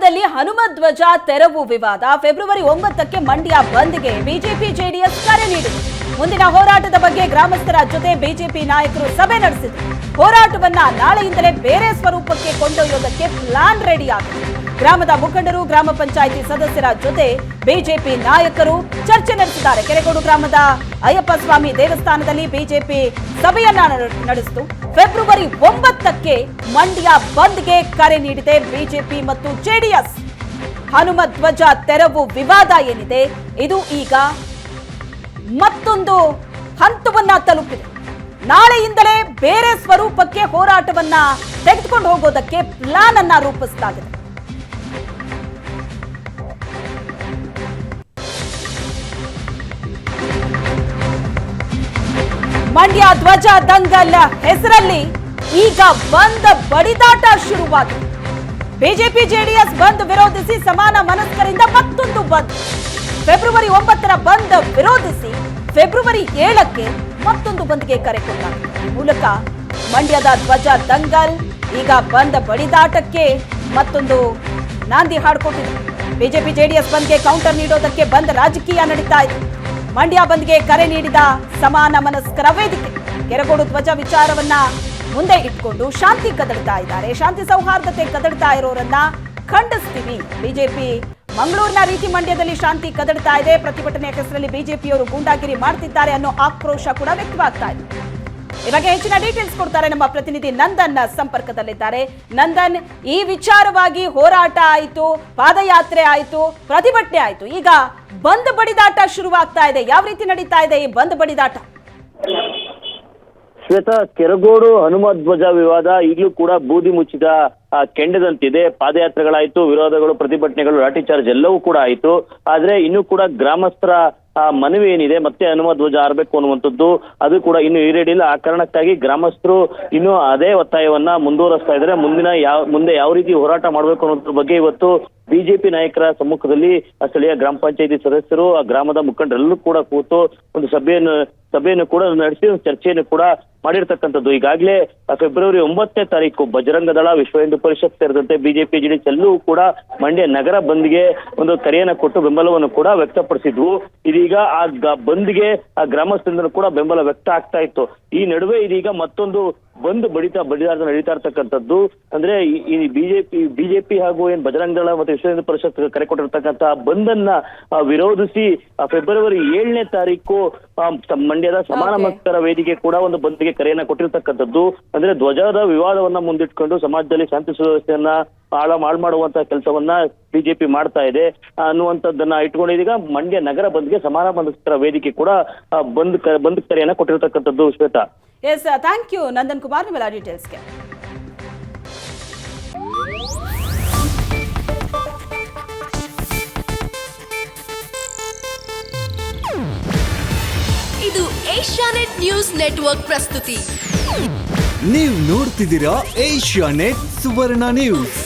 ಗ್ರಾಮದಲ್ಲಿ ಹನುಮಧ್ವಜ ತೆರವು ವಿವಾದ. ಫೆಬ್ರವರಿ 9ಕ್ಕೆ ಮಂಡ್ಯ ಬಂದ್ಗೆ ಬಿಜೆಪಿ ಜೆಡಿಎಸ್ ಕರೆ ನೀಡಿದೆ. ಮುಂದಿನ ಹೋರಾಟದ ಬಗ್ಗೆ ಗ್ರಾಮಸ್ಥರ ಜೊತೆ ಬಿಜೆಪಿ ನಾಯಕರು ಸಭೆ ನಡೆಸಿದರು. ಹೋರಾಟವನ್ನ ನಾಳೆಯಿಂದಲೇ ಬೇರೆ ಸ್ವರೂಪಕ್ಕೆ ಕೊಂಡೊಯ್ಯೋದಕ್ಕೆ ಪ್ಲಾನ್ ರೆಡಿ ಆಗಿದೆ. ಗ್ರಾಮದ ಮುಖಂಡರು, ಗ್ರಾಮ ಪಂಚಾಯಿತಿ ಸದಸ್ಯರ ಜೊತೆ ಬಿಜೆಪಿ ನಾಯಕರು ಚರ್ಚೆ ನಡೆಸಿದ್ದಾರೆ. ಕೆರೆಗೋಡು ಗ್ರಾಮದ ಅಯ್ಯಪ್ಪ ಸ್ವಾಮಿ ದೇವಸ್ಥಾನದಲ್ಲಿ ಬಿಜೆಪಿ ಸಭೆಯನ್ನ ನಡೆಸಿತು. ಫೆಬ್ರವರಿ 9ಕ್ಕೆ ಮಂಡ್ಯ ಬಂದ್ಗೆ ಕರೆ ನೀಡಿದೆ ಬಿಜೆಪಿ ಮತ್ತು ಜೆಡಿಎಸ್. ಹನುಮಧ್ವಜ ತೆರವು ವಿವಾದ ಏನಿದೆ ಇದು ಈಗ ಮತ್ತೊಂದು ಹಂತವನ್ನ ತಲುಪಿದೆ. ನಾಳೆಯಿಂದಲೇ ಬೇರೆ ಸ್ವರೂಪಕ್ಕೆ ಹೋರಾಟವನ್ನ ತೆಗೆದುಕೊಂಡು ಹೋಗೋದಕ್ಕೆ ಪ್ಲಾನ್ ಅನ್ನ ರೂಪಿಸಲಾಗಿದೆ. ಮಂಡ್ಯ ಧ್ವಜ ದಂಗಲ್ ಹೆಸರಲ್ಲಿ ಈಗ ಬಂದ್ ಬಡಿದಾಟ ಶುರುವಾಗಿದೆ. ಬಿಜೆಪಿ ಜೆಡಿಎಸ್ ಬಂದ್ ವಿರೋಧಿಸಿ ಸಮಾನ ಮನಸ್ಕರಿಂದ ಮತ್ತೊಂದು ಬಂದ್. ಫೆಬ್ರವರಿ 9ರ ಬಂದ್ ವಿರೋಧಿಸಿ ಫೆಬ್ರವರಿ 7ಕ್ಕೆ ಮತ್ತೊಂದು ಬಂದ್ಗೆ ಕರೆ ಕೊಡಲಾಗಿದೆ. ಈ ಮೂಲಕ ಮಂಡ್ಯದ ಧ್ವಜ ದಂಗಲ್ ಈಗ ಬಂದ್ ಬಡಿದಾಟಕ್ಕೆ ಮತ್ತೊಂದು ನಾಂದಿ ಹಾಡ್ಕೊಟ್ಟಿದೆ. ಬಿಜೆಪಿ ಜೆಡಿಎಸ್ ಬಂದ್ಗೆ ಕೌಂಟರ್ ನೀಡೋದಕ್ಕೆ ಬಂದ್ ರಾಜಕೀಯ ನಡೀತಾ ಇದೆ. ಮಂಡ್ಯ ಬಂದ್ಗೆ ಕರೆ ನೀಡಿದ ಸಮಾನ ಮನಸ್ಕರ ವೇದಿಕೆ ಕೆರೆಗೋಡು ಧ್ವಜ ವಿಚಾರವನ್ನ ಮುಂದೆ ಇಟ್ಕೊಂಡು ಶಾಂತಿ ಕದಡ್ತಾ ಇದ್ದಾರೆ. ಶಾಂತಿ ಸೌಹಾರ್ದತೆ ಕದಡ್ತಾ ಇರೋರನ್ನ ಖಂಡಿಸ್ತೀವಿ. ಬಿಜೆಪಿ ಮಂಗಳೂರಿನ ರೀತಿ ಮಂಡ್ಯದಲ್ಲಿ ಶಾಂತಿ ಕದಡ್ತಾ ಇದೆ. ಪ್ರತಿಭಟನೆಯ ಹೆಸರಲ್ಲಿ ಬಿಜೆಪಿಯವರು ಗೂಂಡಾಗಿರಿ ಮಾಡ್ತಿದ್ದಾರೆ ಅನ್ನೋ ಆಕ್ರೋಶ ಕೂಡ ವ್ಯಕ್ತವಾಗ್ತಾ ಇದೆ. ಈ ಬಗ್ಗೆ ಹೆಚ್ಚಿನ ಡೀಟೇಲ್ಸ್ ಕೊಡ್ತಾರೆ ನಮ್ಮ ಪ್ರತಿನಿಧಿ ನಂದನ್ ಸಂಪರ್ಕದಲ್ಲಿದ್ದಾರೆ. ನಂದನ್, ಈ ವಿಚಾರವಾಗಿ ಹೋರಾಟ ಆಯಿತು, ಪಾದಯಾತ್ರೆ ಆಯಿತು, ಪ್ರತಿಭಟನೆ ಆಯಿತು, ಈಗ ಬಂದ್ ಬಡಿದಾಟ ಶುರುವಾಗ್ತಾ ಇದೆ. ಯಾವ ರೀತಿ ನಡೀತಾ ಇದೆ ಈ ಬಂದ್ ಬಡಿದಾಟ? ಶ್ವೇತಾ, ಕೆರಗೋಡು ಹನುಮಧ್ವಜ ವಿವಾದ ಈಗಲೂ ಕೂಡ ಬೂದಿ ಮುಚ್ಚಿದ ಕೆಂಡದಂತಿದೆ. ಪಾದಯಾತ್ರೆಗಳಾಯ್ತು, ವಿರೋಧಗಳು, ಪ್ರತಿಭಟನೆಗಳು, ಲಾಠಿ ಚಾರ್ಜ್ ಎಲ್ಲವೂ ಕೂಡ ಆಯ್ತು. ಆದ್ರೆ ಇನ್ನೂ ಕೂಡ ಗ್ರಾಮಸ್ಥರ ಮನವಿ ಏನಿದೆ ಮತ್ತೆ ಹನುಮಧ್ವಜ ಆರ್ಬೇಕು ಅನ್ನುವಂಥದ್ದು ಅದು ಕೂಡ ಇನ್ನು ಈಡೇರಿಲ್ಲ. ಆ ಕಾರಣಕ್ಕಾಗಿ ಗ್ರಾಮಸ್ಥರು ಇನ್ನು ಅದೇ ಒತ್ತಾಯವನ್ನ ಮುಂದುವರಿಸ್ತಾ ಇದ್ದಾರೆ. ಮುಂದೆ ಯಾವ ರೀತಿ ಹೋರಾಟ ಮಾಡಬೇಕು ಅನ್ನೋದ್ರ ಬಗ್ಗೆ ಇವತ್ತು ಬಿಜೆಪಿ ನಾಯಕರ ಸಮ್ಮುಖದಲ್ಲಿ ಸ್ಥಳೀಯ ಗ್ರಾಮ ಪಂಚಾಯತಿ ಸದಸ್ಯರು, ಆ ಗ್ರಾಮದ ಮುಖಂಡರೆಲ್ಲರೂ ಕೂಡ ಕೂತು ಒಂದು ಸಭೆಯನ್ನು ಕೂಡ ನಡೆಸಿ ಚರ್ಚೆಯನ್ನು ಕೂಡ ಮಾಡಿರ್ತಕ್ಕಂಥದ್ದು. ಈಗಾಗಲೇ ಫೆಬ್ರವರಿ 9ನೇ ತಾರೀಕು ಬಜರಂಗ ದಳ, ವಿಶ್ವ ಹಿಂದೂ ಪರಿಷತ್ ಸೇರಿದಂತೆ ಬಿಜೆಪಿ ಜೆಡಿಎಸ್ ಎಲ್ಲವೂ ಕೂಡ ಮಂಡ್ಯ ನಗರ ಬಂದ್ಗೆ ಒಂದು ಕರೆಯನ್ನ ಕೊಟ್ಟು ಬೆಂಬಲವನ್ನು ಕೂಡ ವ್ಯಕ್ತಪಡಿಸಿದ್ವು. ಇದೀಗ ಆ ಬಂದ್ಗೆ ಆ ಗ್ರಾಮಸ್ಥರಿಂದ ಕೂಡ ಬೆಂಬಲ ವ್ಯಕ್ತ ಆಗ್ತಾ ಇತ್ತು. ಈ ನಡುವೆ ಇದೀಗ ಮತ್ತೊಂದು ಬಂದ್ ಬಡಿದಾಟ ನಡೀತಾ ಇರ್ತಕ್ಕಂಥದ್ದು. ಅಂದ್ರೆ ಈ ಬಿಜೆಪಿ ಹಾಗೂ ಏನ್ ಬಜರಂಗ ದಳ ಮತ್ತು ವಿಶ್ವ ಹಿಂದೂ ಪರಿಷತ್ ಕರೆ ಕೊಟ್ಟಿರ್ತಕ್ಕಂಥ ಬಂದನ್ನ ವಿರೋಧಿಸಿ ಫೆಬ್ರವರಿ 7ನೇ ತಾರೀಕು ಮಂಡ್ಯದ ಸಮಾನ ಮನಸ್ಕರ ವೇದಿಕೆ ಕೂಡ ಒಂದು ಬಂದ್ಗೆ ಕರೆಯನ್ನ ಕೊಟ್ಟಿರ್ತಕ್ಕಂಥದ್ದು. ಅಂದ್ರೆ ಧ್ವಜದ ವಿವಾದವನ್ನ ಮುಂದಿಟ್ಕೊಂಡು ಸಮಾಜದಲ್ಲಿ ಶಾಂತಿ ಸುವ್ಯವಸ್ಥೆಯನ್ನ ಹಾಳು ಮಾಡುವಂತ ಕೆಲಸವನ್ನ ಬಿಜೆಪಿ ಮಾಡ್ತಾ ಇದೆ ಅನ್ನುವಂಥದ್ದನ್ನ ಇಟ್ಕೊಂಡಿದೀಗ ಮಂಡ್ಯ ನಗರ ಬಂದ್ಗೆ ಸಮಾನ ಮನಸ್ಕರ ವೇದಿಕೆ ಕೂಡ ಬಂದ್ ಕರೆಯನ್ನ ಕೊಟ್ಟಿರ್ತಕ್ಕಂಥದ್ದು. Shweta, yes, thank you Nandan Kumar ನಿಮ್ಮೆಲ್ಲ ಡೀಟೇಲ್ಸ್ಗೆ. ಇದು ಏಷ್ಯಾನೆಟ್ ನ್ಯೂಸ್ ನೆಟ್ವರ್ಕ್ ಪ್ರಸ್ತುತಿ. ನೀವು ನೋಡ್ತಿದ್ದೀರಾ ಏಷ್ಯಾನೆಟ್ ಸುವರ್ಣ ನ್ಯೂಸ್.